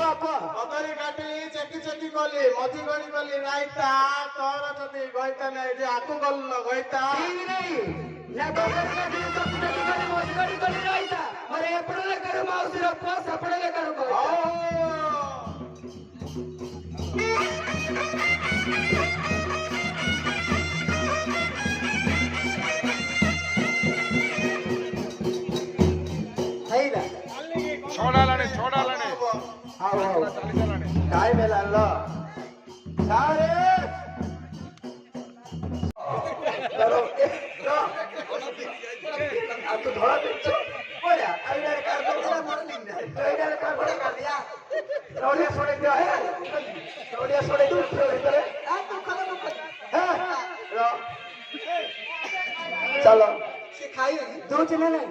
କଦଳୀ କାଟିଲି ଚେକି ଚେକି କଲି ମଝି ଗଳି କଲି ରାଇତା ତୋର ଯଦି ଗଇତା ନାହିଁ ଯେ ଆକୁ ଗଲୁ ଗଇତା ନା କଦଳୀ କାଟିଲି ଚେକି ଚେକି କଲି ମଝି ଗଳି କଲି ରାଇତା ମୋର ଏପଟ ଲେଖାରୁ ମାଉସୀର ପୁଅ ସେପଟ ଲେଖାରୁ छोड़ालाने टाइम हेलालो सारे चलो अब तो थोड़ा पीछे ओया आइडा कार को मोर लिंदा आइडा कार को कर दिया रोडिया छोड़ दिया है रोडिया छोड़ दो करे आ तो खत्म हां चलो सिखाई दो चले नहीं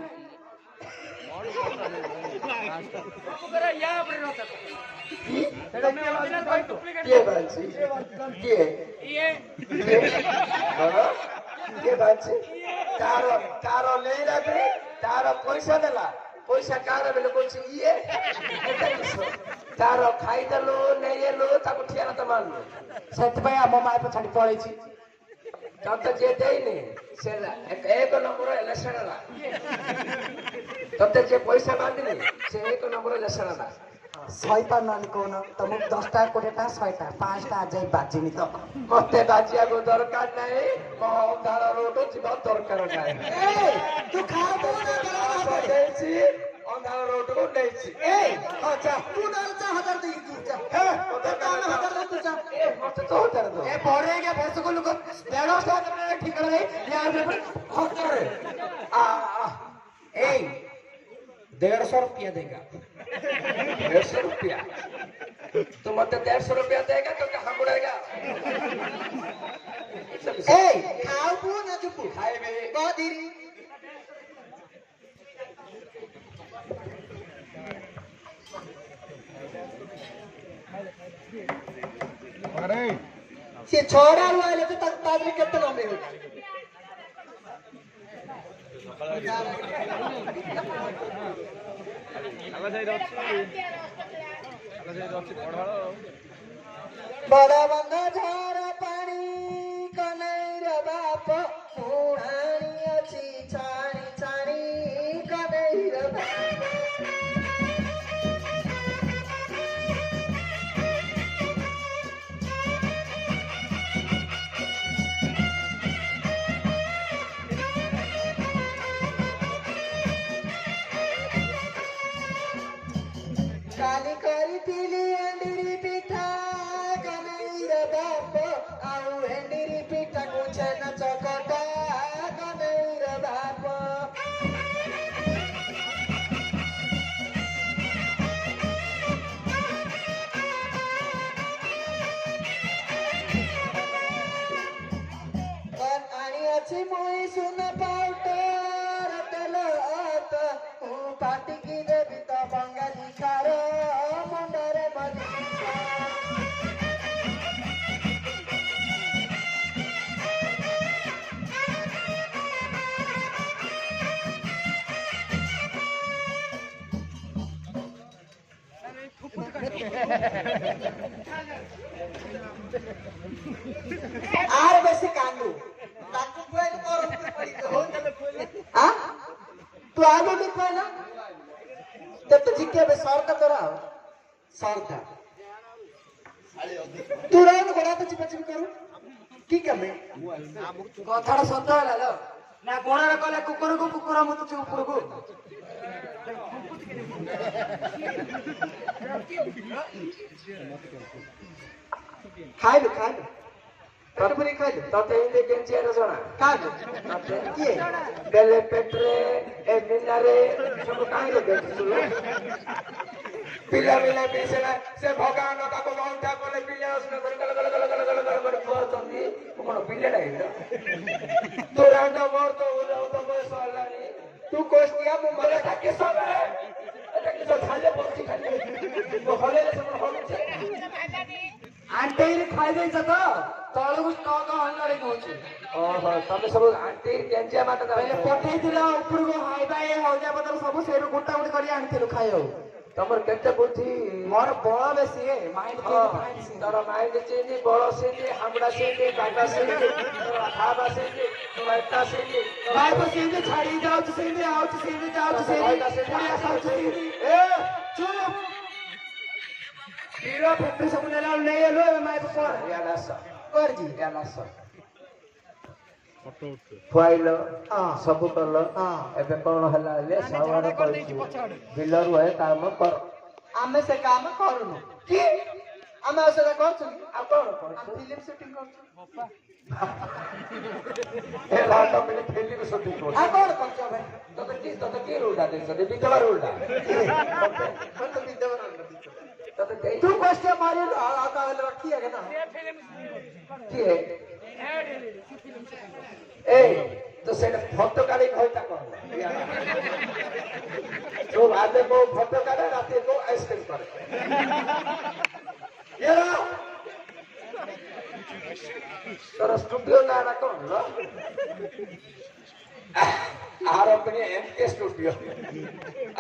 तार पैसा देला पैसा कार बेले कोछि इए तार खाइदेलु नेयेलु ताको ठियाना त मानलु सेत भाई हम माय पछाडी पळैछि तब जे देइने से एक नंबर इलेक्शनला तब जे पैसा बांधिने से एक नंबर इलेक्शनला शयता नानी कोन तम 10टा 20टा 6टा 5टा आजै बाजिनी त मते बाजिया को दरकार नाही अंधार रोड जीवा दरकार नाही ए तू खा दो ना देछि अंधार रोड को देछि ए अच्छा तू डाल 4000 दे तू जा मते 5000 तू जा ए मते तो होतर दो ए पड़े के भैंस को लोग 150 टाका ठिकाना नहीं यार होतर आ ए 150 रुपया देगा 150 रुपया तो मतलब 150 रुपया देगा तो कहाँ बुड़ेगा ए खाओ पू ना चुप खाए में बहुत धीरे अरे से छोड़ा हुआ है तो तक तादरी कितना में हो बड़ा बंगा झारा पानी कनैर बाप पुरानी अच्छी छानी छानी कनैर बाप काली करी पीली अंडीरी पिठा कनैर बाप आउ अंडीरी पिठा कुछ न चकटा कनैर बाप आनी अच्छी मुई सुन पाउटर तेल अत पाटी की देवी तो बंगाली खारो मंडरे आर बेसी कांदू ताकू कोई न तोर ऊपर पड़ी हो हां तू आगे भी कोई ना तब तो जिके बे सरका तोरा सरका तू रान गोड़ा तो चिपा चिपी करू की कमे कथाड़ा सत होला लो ना गोड़ा कले कुकुर को कुकुर मत छु ऊपर को खाइ लो ततपुरी खाइ लो तते इंदे केंचिया रे जणा काज तते की बेले पेट्रे ए मिनारे सब काई रे देखुलो पिला बिसेना से भगवान का को मौंटा कोले पिला उसने गल कोतनी कोन पिले डाई तो रांडा मोर तो बस वालानी तू कोस्टिया मुंबई का के सब है এটা কি সব খাইলে বসি খাইলে তো হলে সব হচ্ছে आंटी खाई देछ त तळगु स्टक हल्लारे कहूची ओहो तमे सब आंटी केंजिया माता पहिले पठेइ दिला ऊपर को हाई बाई हो जा बदल सब सेरु गुटा गुटी करी आनथिलु खाइयो ତମର କେତେ ବୁଦ୍ଧି ମୋର ବଳ ବେଶୀ ମାଇଣ୍ଡ ତୋର ମାଇଣ୍ଡ ସେମିତି ବଳ ସେମିତି ହାମୁଡା ସେମିତି କାଟା ସେମିତି ତୋର ଖାଇବା ସେମିତି ତୋର ଏଟା ସେମିତି ଭାଇକୁ ସେମିତି ଛାଡି ଯାଉଛି ସେମିତି ଆଉଛି ସେମିତି ଯାଉଛି ସେମିତି ପୁଣି ଆସାଉଛି ସେମିତି ଏ ଚୁପ ହିରୋ ଫ୍ୟାକ୍ଟ୍ରି ସବୁ ନେଲା ନେଇ ଏଲୁ ଏବେ ମାଇକୁ କଣ ଇଆଡେ ଆସ କରିଛି ଇଆଡେ ଆସ ଖୁଆଇଲ ସବୁ କଲ ଏବେ କଣ ହେଲା ହେଲେ ସାଉଆର କହିଛି ବିଲ ରୁହେ କାମ କର ଆମେ ସେ କାମ କରୁନୁ କି ଆମେ ଆଉ ସେଟା କରୁଛୁ ଆଉ କଣ ଫିଲ୍ମ ସୁଟିଂ କରୁଛୁ ଫିଲ୍ମ ସୁଟିଂ କରୁଛ ଆଉ କଣ କରୁଛୁ ଭାଇ ତତେ କି ରୁଲଟା ଦେଇଛନ୍ତି ବିଧବା ରୁଲଟା ତତେ ଦେଇ ତୁ କ୍वेଶ୍ଚन ମାରିଲୁ ଆଉ କାହେଲେ ରଖିए के ना କିଏ ଏ ତ ସେଇଟା ଫଟୋ କାଢି କହିତା କଣ ତୁ ଆଦେ କୋଉ ଫଟୋ କାଢେ ରାତି କୋଉ ଆଇସ୍କ୍ରିମ করে তোর স্টুডিও নাটা কোন আর अपने एमके स्टूडियो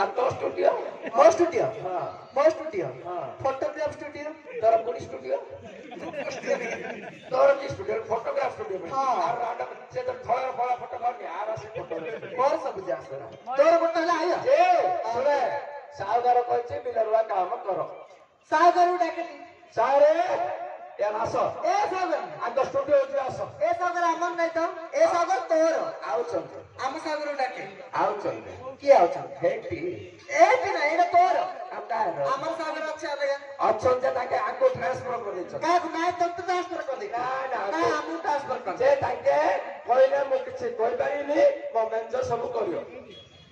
আর তো स्टूडियो मो स्टूडियो हां मो स्टूडियो फोटोग्राफ स्टूडियो তোর কোন স্টুডিও তোর কি স্টুডিও ফটোগ্রাফ স্টুডিও আর রাডা সে তো ধরা ফলা ফটো করনি আর আছে ফটো और सब जा तोर फोटो ले आया ए सुने सावगार कहছে বিলরুয়া কাম করো सागर डाके सारे या आसो ए सागर आग स्टूडियो जे आसो ए सागर हमन नहीं तो ए सागर तोर आउ चंद हम सागर डाके आउ चंद की आउ चंद हेटी ए कि नहीं एटा तोर आपका हमर सागर अच्छा भैया ऑप्शन जे ताके आगो ट्रांसफर कर देछ का नहीं तो ट्रांसफर कर दे ना ना ना हम ट्रांसफर कर जे ताके कहले मो किछ कहि पाइनी मो मैनेजर सब करियो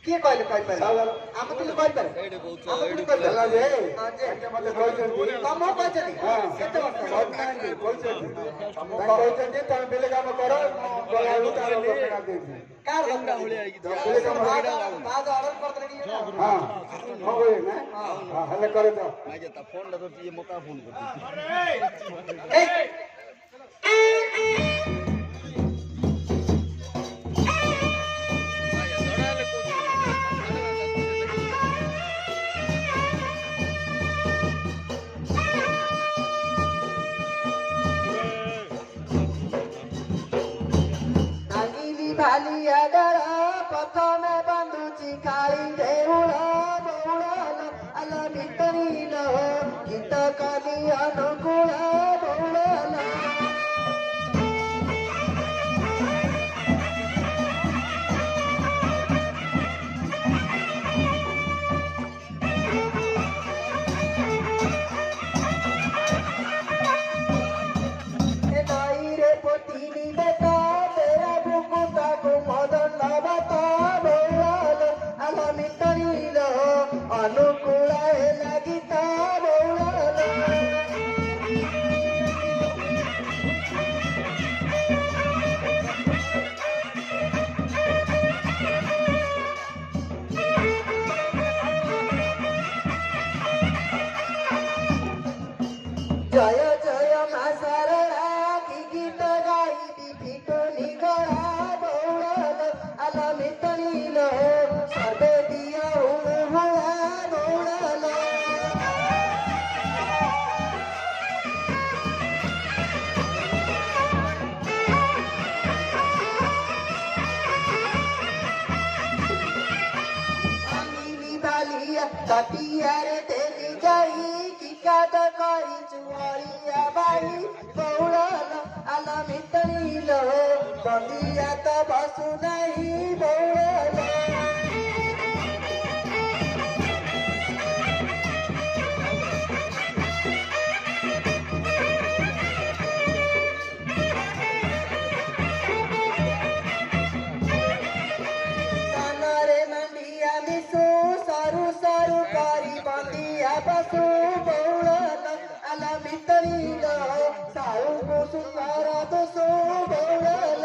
किए कहले कहि पारे सागर हम तो कहि पारे हम तो कहि ହେଲା पारे ଯେ हां जे ताके मते कहछन्ती कम हो कहछनी केते वर्ष कहछन्ती कहछन्ती कहछन्ती तमे बिले काम करो गलालु तार दक्षिणा देबी कार गंगा होली आएगी बिले काम बाद ऑर्डर कर दे की हां हो गई ना हां हले करे तो फोन ला तो ये मौका फोन कर ए भालिया डरा प्रथमे बंधुची काळी देऊळ बौळल आल भितरी न गीत कली अनुकूळ बौळल अनुकूल लगता बौळल जय जय मा सरळा की गीत गाई फिटुनी गळा बौळल आल मितळील सर्वे दिया हुळहुळा बौळल आमिनी बालिया तपियारे तेली जाई की काद करी चुवालिया बाई बौळल आल मितळील बंदियात बसू नाही बौळल कानारे मंडिया मिसू सारू सारू कारी बंदिया बसू बौळल आल मितळील सारू कुसू सारा बसू बौळल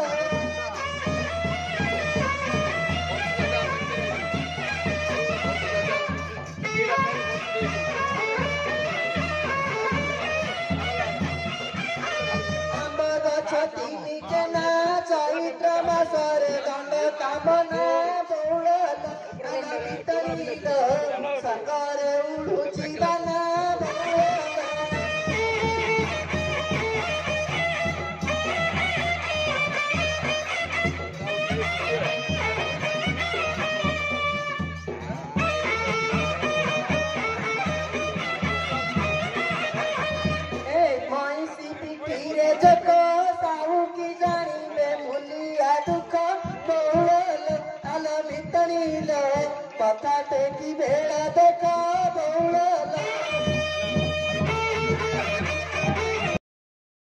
आंबद छती केना चैत्र मासरे दंड कामना बौळल आल मितळील लो ସାଙ୍ଗରେ ଉଡୁଛି ଦାନା ମଇଁଷି ପିଠିରେ ଜୋକ ସାହୁ କି ଜାଣିବେ ମୁଲିଆ ଦୁଃଖ ବଉଳ ଆଲ ଭିତରିଲ କଥା ଟେକି ଭେଳା ଦେଖ ବଉଳ